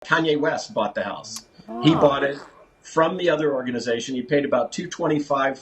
Kanye West bought the house. He bought it from the other organization. He paid about $225,000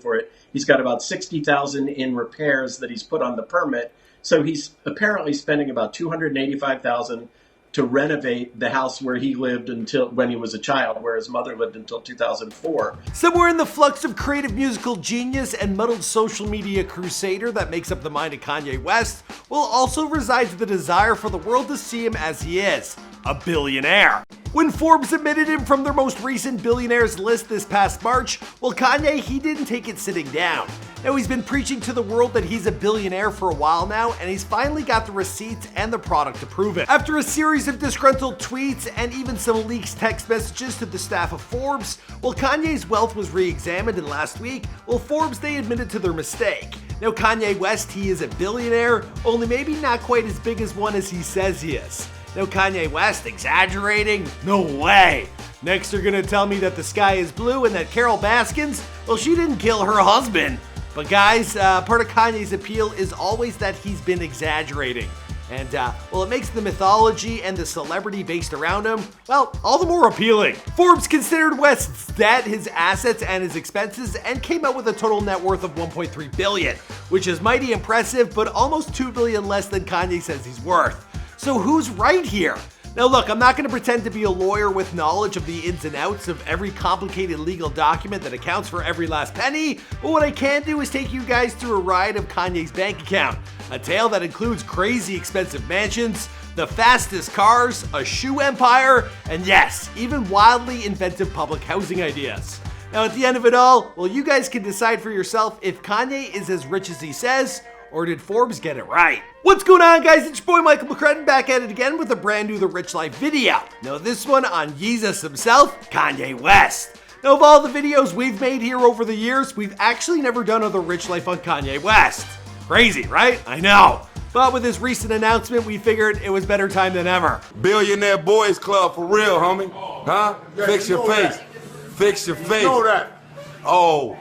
for it. He's got about $60,000 in repairs that he's put on the permit. So he's apparently spending about $285,000 to renovate the house where he lived until when he was a child, where his mother lived until 2004. Somewhere in the flux of creative musical genius and muddled social media crusader that makes up the mind of Kanye West, will also resides the desire for the world to see him as he is, a billionaire. When Forbes omitted him from their most recent billionaires list this past March, well, Kanye, he didn't take it sitting down. Now, he's been preaching to the world that he's a billionaire for a while now, and he's finally got the receipts and the product to prove it. After a series of disgruntled tweets and even some leaked text messages to the staff of Forbes, well, Kanye's wealth was re-examined, and last week, well, Forbes, they admitted to their mistake. Now, Kanye West, he is a billionaire, only maybe not quite as big as one as he says he is. Now, Kanye West exaggerating? No way! Next, they're gonna tell me that the sky is blue and that Carole Baskin, well, she didn't kill her husband. But guys, part of Kanye's appeal is always that he's been exaggerating. And, well, it makes the mythology and the celebrity based around him, well, all the more appealing. Forbes considered West's debt, his assets, and his expenses, and came out with a total net worth of $1.3 billion, which is mighty impressive, but almost $2 billion less than Kanye says he's worth. So who's right here? Now look, I'm not going to pretend to be a lawyer with knowledge of the ins and outs of every complicated legal document that accounts for every last penny, but what I can do is take you guys through a ride of Kanye's bank account. A tale that includes crazy expensive mansions, the fastest cars, a shoe empire, and yes, even wildly inventive public housing ideas. Now at the end of it all, well, you guys can decide for yourself if Kanye is as rich as he says, or did Forbes get it right? What's going on, guys? It's your boy Michael McCrudden back at it again with a brand new The Rich Life video. Now this one on Jesus himself, Kanye West. Now of all the videos we've made here over the years, we've actually never done a The Rich Life on Kanye West. Crazy, right? I know. But with his recent announcement, we figured it was better time than ever. Billionaire Boys Club for real, homie. Huh? Yeah, Fix your face. That. Fix your face. You know that. Oh.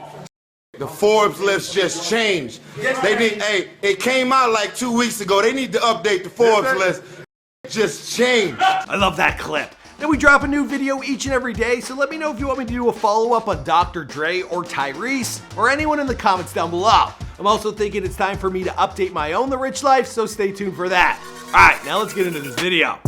The Forbes list just changed. They need, hey, it came out like 2 weeks ago. They need to update the Forbes list. It just changed. I love that clip. Now we drop a new video each and every day, so let me know if you want me to do a follow-up on Dr. Dre or Tyrese, or anyone in the comments down below. I'm also thinking it's time for me to update my own The Rich Life, so stay tuned for that. Alright, now let's get into this video.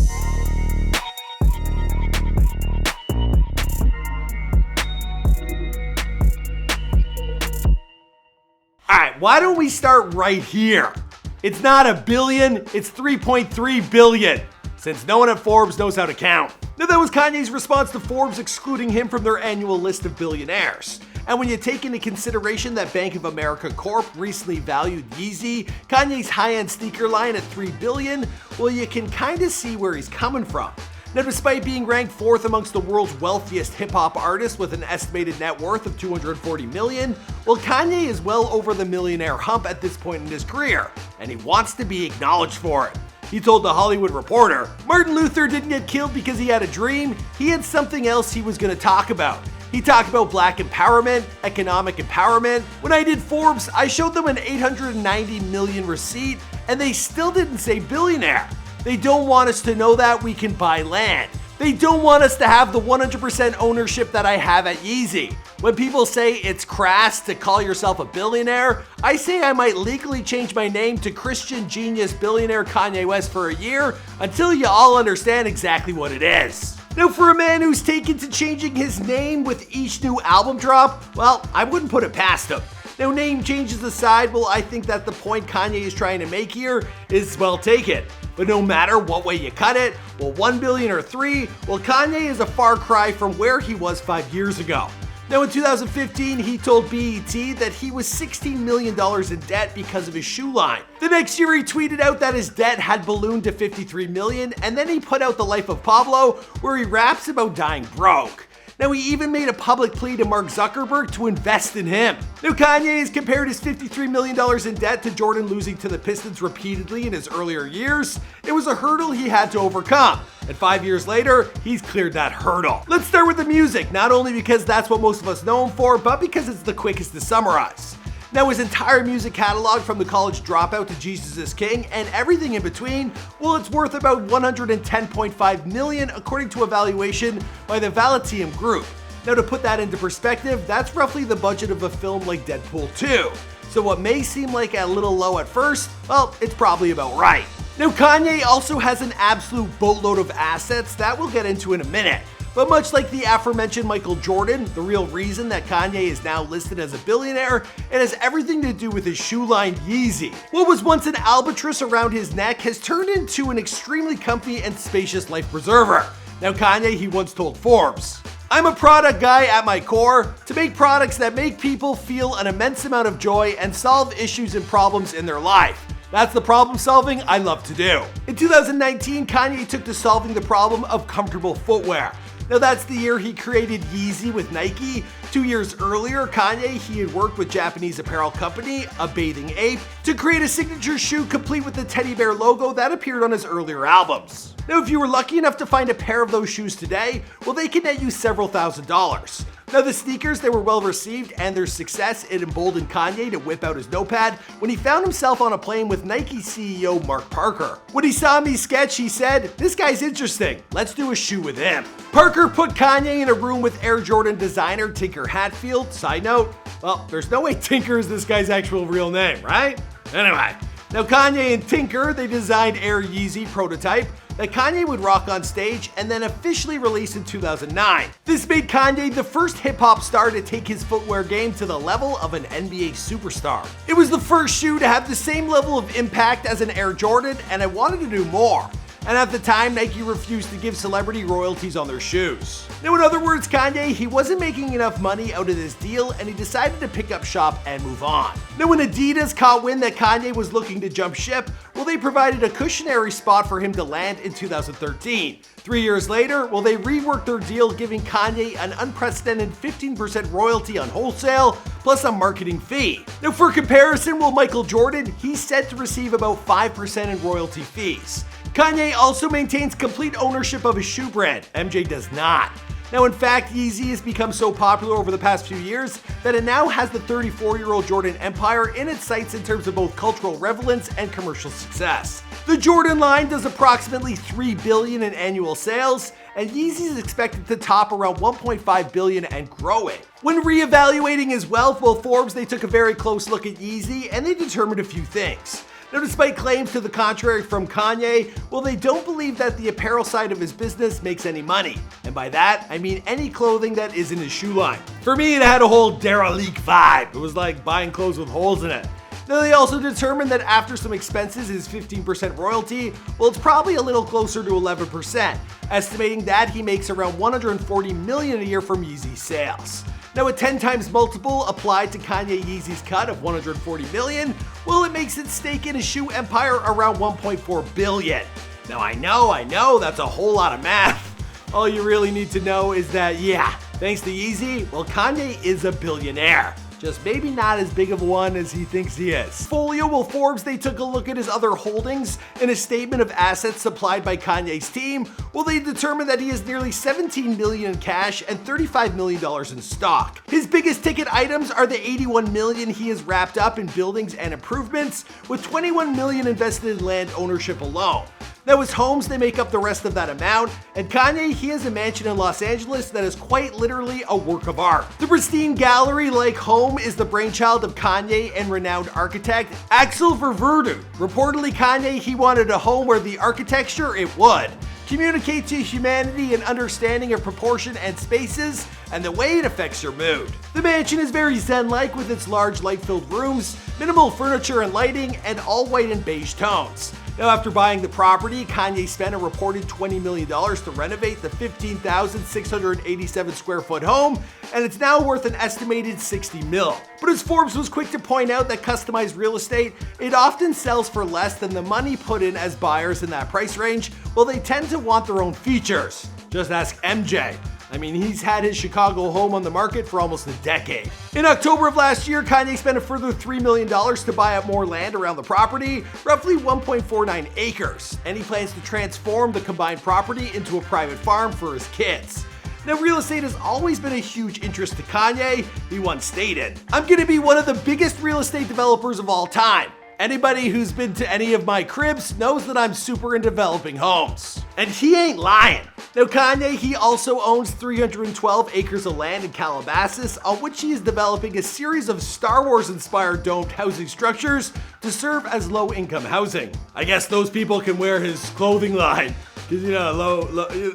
Alright, why don't we start right here? It's not a billion, it's 3.3 billion, since no one at Forbes knows how to count. Now that was Kanye's response to Forbes excluding him from their annual list of billionaires. And when you take into consideration that Bank of America Corp recently valued Yeezy, Kanye's high-end sneaker line, at $3 billion, well, you can kinda see where he's coming from. Now, despite being ranked fourth amongst the world's wealthiest hip-hop artists with an estimated net worth of $240 million, well, Kanye is well over the millionaire hump at this point in his career, and he wants to be acknowledged for it. He told The Hollywood Reporter, "Martin Luther didn't get killed because he had a dream, he had something else he was gonna talk about. He talked about black empowerment, economic empowerment. When I did Forbes, I showed them an $890 million receipt, and they still didn't say billionaire. They don't want us to know that we can buy land. They don't want us to have the 100% ownership that I have at Yeezy. When people say it's crass to call yourself a billionaire, I say I might legally change my name to Christian Genius Billionaire Kanye West for a year until you all understand exactly what it is." Now, for a man who's taken to changing his name with each new album drop, well, I wouldn't put it past him. Now, name changes aside, well, I think that the point Kanye is trying to make here is well taken. But no matter what way you cut it, well, 1 billion or 3, well, Kanye is a far cry from where he was 5 years ago. Now, in 2015, he told BET that he was $16 million in debt because of his shoe line. The next year, he tweeted out that his debt had ballooned to $53 million, and then he put out The Life of Pablo, where he raps about dying broke. Now, he even made a public plea to Mark Zuckerberg to invest in him. Now, Kanye has compared his $53 million in debt to Jordan losing to the Pistons repeatedly in his earlier years. It was a hurdle he had to overcome, and 5 years later, he's cleared that hurdle. Let's start with the music, not only because that's what most of us know him for, but because it's the quickest to summarize. Now his entire music catalog, from the college dropout to Jesus is King and everything in between, well, it's worth about $110.5 million according to a valuation by the Valetium Group. Now to put that into perspective, that's roughly the budget of a film like Deadpool 2. So what may seem like a little low at first, well, it's probably about right. Now Kanye also has an absolute boatload of assets that we'll get into in a minute. But much like the aforementioned Michael Jordan, the real reason that Kanye is now listed as a billionaire, it has everything to do with his shoe line Yeezy. What was once an albatross around his neck has turned into an extremely comfy and spacious life preserver. Now Kanye, he once told Forbes, "I'm a product guy at my core, to make products that make people feel an immense amount of joy and solve issues and problems in their life. That's the problem solving I love to do." In 2019, Kanye took to solving the problem of comfortable footwear. Now that's the year he created Yeezy with Nike. 2 years earlier, Kanye, he had worked with Japanese apparel company, A Bathing Ape, to create a signature shoe complete with the teddy bear logo that appeared on his earlier albums. Now if you were lucky enough to find a pair of those shoes today, well, they can net you several $1,000s. Now the sneakers, they were well received, and their success, it emboldened Kanye to whip out his notepad when he found himself on a plane with Nike CEO Mark Parker. When he saw me sketch, he said, "This guy's interesting, let's do a shoe with him." Parker put Kanye in a room with Air Jordan designer Tinker Hatfield. Side note, well, there's no way Tinker is this guy's actual real name, right? Anyway, now Kanye and Tinker, they designed Air Yeezy prototype that Kanye would rock on stage and then officially release in 2009. This made Kanye the first hip-hop star to take his footwear game to the level of an NBA superstar. It was the first shoe to have the same level of impact as an Air Jordan, and I wanted to do more. And at the time, Nike refused to give celebrity royalties on their shoes. Now in other words, Kanye, he wasn't making enough money out of this deal, and he decided to pick up shop and move on. Now when Adidas caught wind that Kanye was looking to jump ship, well, they provided a cushiony spot for him to land in 2013. 3 years later, well, they reworked their deal, giving Kanye an unprecedented 15% royalty on wholesale, plus a marketing fee. Now for comparison, well, Michael Jordan, he's set to receive about 5% in royalty fees. Kanye also maintains complete ownership of his shoe brand. MJ does not. Now in fact, Yeezy has become so popular over the past few years that it now has the 34-year-old Jordan empire in its sights in terms of both cultural relevance and commercial success. The Jordan line does approximately $3 billion in annual sales, and Yeezy is expected to top around $1.5 billion and growing. When reevaluating his wealth, well, Forbes, they took a very close look at Yeezy and they determined a few things. Now, despite claims to the contrary from Kanye, well, they don't believe that the apparel side of his business makes any money. And by that, I mean any clothing that isn't his shoe line. For me, it had a whole derelict vibe. It was like buying clothes with holes in it. Now, they also determined that after some expenses, his 15% royalty, well, it's probably a little closer to 11%, estimating that he makes around $140 million a year from Yeezy sales. Now a 10 times multiple applied to Kanye Yeezy's cut of $140 million, well, it makes its stake in his shoe empire around $1.4 billion. Now I know, that's a whole lot of math. All you really need to know is that, yeah, thanks to Yeezy, well, Kanye is a billionaire. Just maybe not as big of one as he thinks he is. Folio, well, Forbes, they took a look at his other holdings in a statement of assets supplied by Kanye's team. Well, they determined that he has nearly $17 million in cash and $35 million in stock. His biggest ticket items are the $81 million he has wrapped up in buildings and improvements, with $21 million invested in land ownership alone. Now his homes, they make up the rest of that amount, and Kanye, he has a mansion in Los Angeles that is quite literally a work of art. The pristine gallery-like home is the brainchild of Kanye and renowned architect Axel Ververdu. Reportedly, Kanye, he wanted a home where the architecture, it would communicate to humanity an understanding of proportion and spaces and the way it affects your mood. The mansion is very zen-like with its large light-filled rooms, minimal furniture and lighting, and all white and beige tones. Now after buying the property, Kanye spent a reported $20 million to renovate the 15,687 square foot home, and it's now worth an estimated $60 mil. But as Forbes was quick to point out that customized real estate, it often sells for less than the money put in as buyers in that price range. Well, they tend to want their own features. Just ask MJ. I mean, he's had his Chicago home on the market for almost a decade. In October of last year, Kanye spent a further $3 million to buy up more land around the property, roughly 1.49 acres, and he plans to transform the combined property into a private farm for his kids. Now, real estate has always been a huge interest to Kanye. He once stated, "I'm gonna be one of the biggest real estate developers of all time. Anybody who's been to any of my cribs knows that I'm super into developing homes." And he ain't lying. Now, Kanye, he also owns 312 acres of land in Calabasas, on which he is developing a series of Star Wars-inspired domed housing structures to serve as low-income housing. I guess those people can wear his clothing line, because, you know,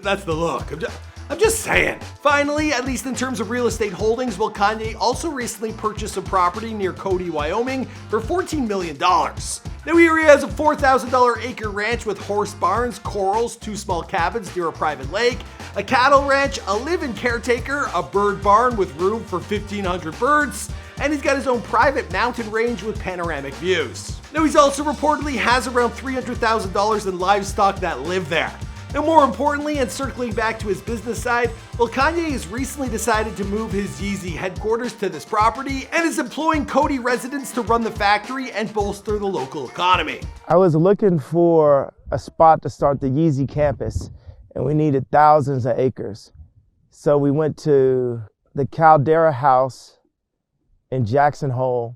that's the look. I'm just saying. Finally, at least in terms of real estate holdings, well, Kanye also recently purchased a property near Cody, Wyoming for $14 million. Now, here he has a $4,000 acre ranch with horse barns, corrals, 2 small cabins near a private lake, a cattle ranch, a live-in caretaker, a bird barn with room for 1,500 birds, and he's got his own private mountain range with panoramic views. Now, he's also reportedly has around $300,000 in livestock that live there. Now, more importantly, and circling back to his business side, well, Kanye has recently decided to move his Yeezy headquarters to this property and is employing Cody residents to run the factory and bolster the local economy. I was looking for a spot to start the Yeezy campus, and we needed thousands of acres. So we went to the Caldera House in Jackson Hole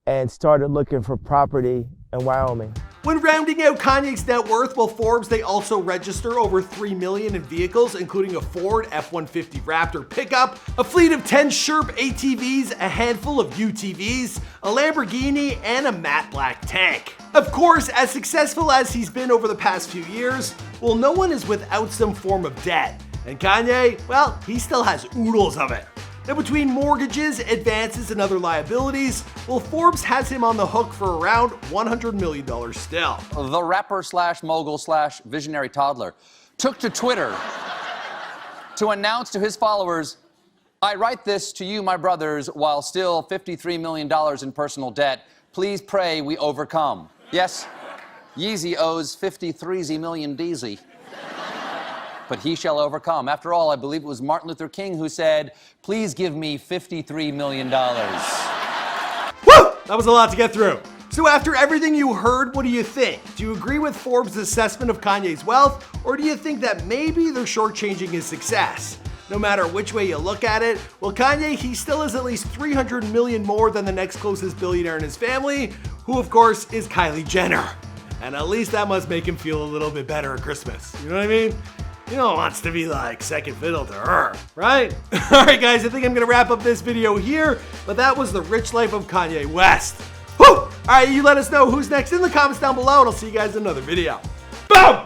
and started looking for property in Wyoming. When rounding out Kanye's net worth, well, Forbes, they also register over $3 million in vehicles, including a Ford F-150 Raptor pickup, a fleet of 10 Sherp ATVs, a handful of UTVs, a Lamborghini, and a matte black tank. Of course, as successful as he's been over the past few years, well, no one is without some form of debt. And Kanye, well, he still has oodles of it. Now, between mortgages, advances, and other liabilities, well, Forbes has him on the hook for around $100 million still. The rapper slash mogul slash visionary toddler took to Twitter to announce to his followers, "I write this to you, my brothers, while still $53 million in personal debt. Please pray we overcome." Yes, Yeezy owes 53 million DZ. But he shall overcome. After all, I believe it was Martin Luther King who said, "Please give me $53 million. Woo! That was a lot to get through. So after everything you heard, what do you think? Do you agree with Forbes' assessment of Kanye's wealth, or do you think that maybe they're shortchanging his success? No matter which way you look at it, well, Kanye, he still has at least $300 million more than the next closest billionaire in his family, who of course is Kylie Jenner. And at least that must make him feel a little bit better at Christmas. You know what I mean? You know, wants to be like second fiddle to her, right? All right, guys, I think I'm gonna wrap up this video here, but that was the rich life of Kanye West. Woo! All right, you let us know who's next in the comments down below, and I'll see you guys in another video. Boom!